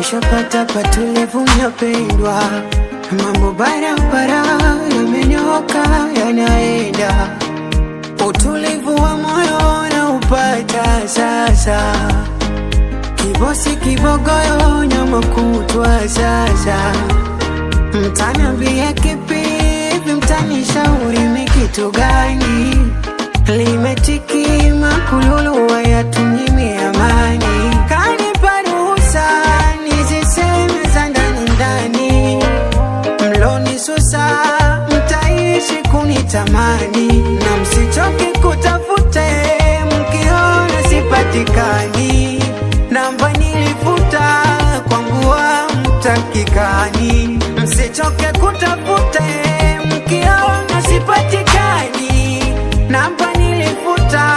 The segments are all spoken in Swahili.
nimeshapata patulivu napendwa, mambo barabara yamenyoka yanaenda, utulivu wa moyo na upata sasa, kibosi kibogoyo nyama kutwa sasa, mtaniambia kipi, mtanishauri ni kitu gani, limetiki makululu yatunyime amani, kanipa ruhusa niziseme za ndani ndani, mloni susa mtaishi kunitamani, na msichoke kutafute mkiona sipatikani, namba nilifuta kwangu hamtakikani, msichoke kutafute mkiona sipatikani, namba nilifuta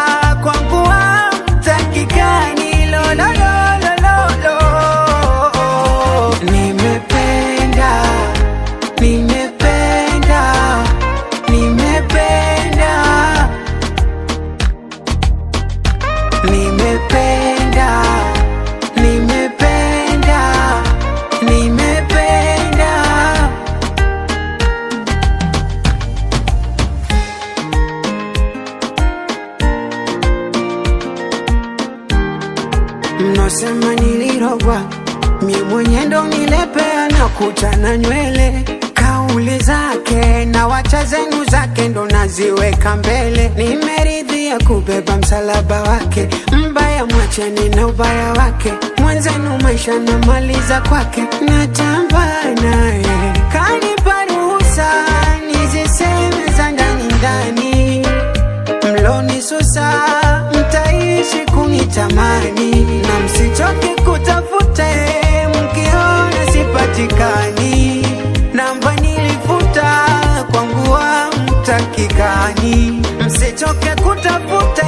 kwangu hamtakikani, lo lo lo lo lo. Nimependa, nimependa, nimependa, nimependa, nimependa, nimependa. Mnosema nilirogwa, mimi mwenye ndo nilepea na kuchana nywele, kauli zake na wacha zenu zake ndo naziweka mbele, nimeridhia kubeba msalaba wake, mbaya mwacheni na ubaya wake, mwenzenu maisha na maliza kwake, natamba naye, kanipa ruhusa niziseme za ndani ndani, mloni susa mtaishi kunitamani, na msichoke kutafute mkiona sipatikani, namba nilifuta kwangu hamtakikani, msichoke kutafute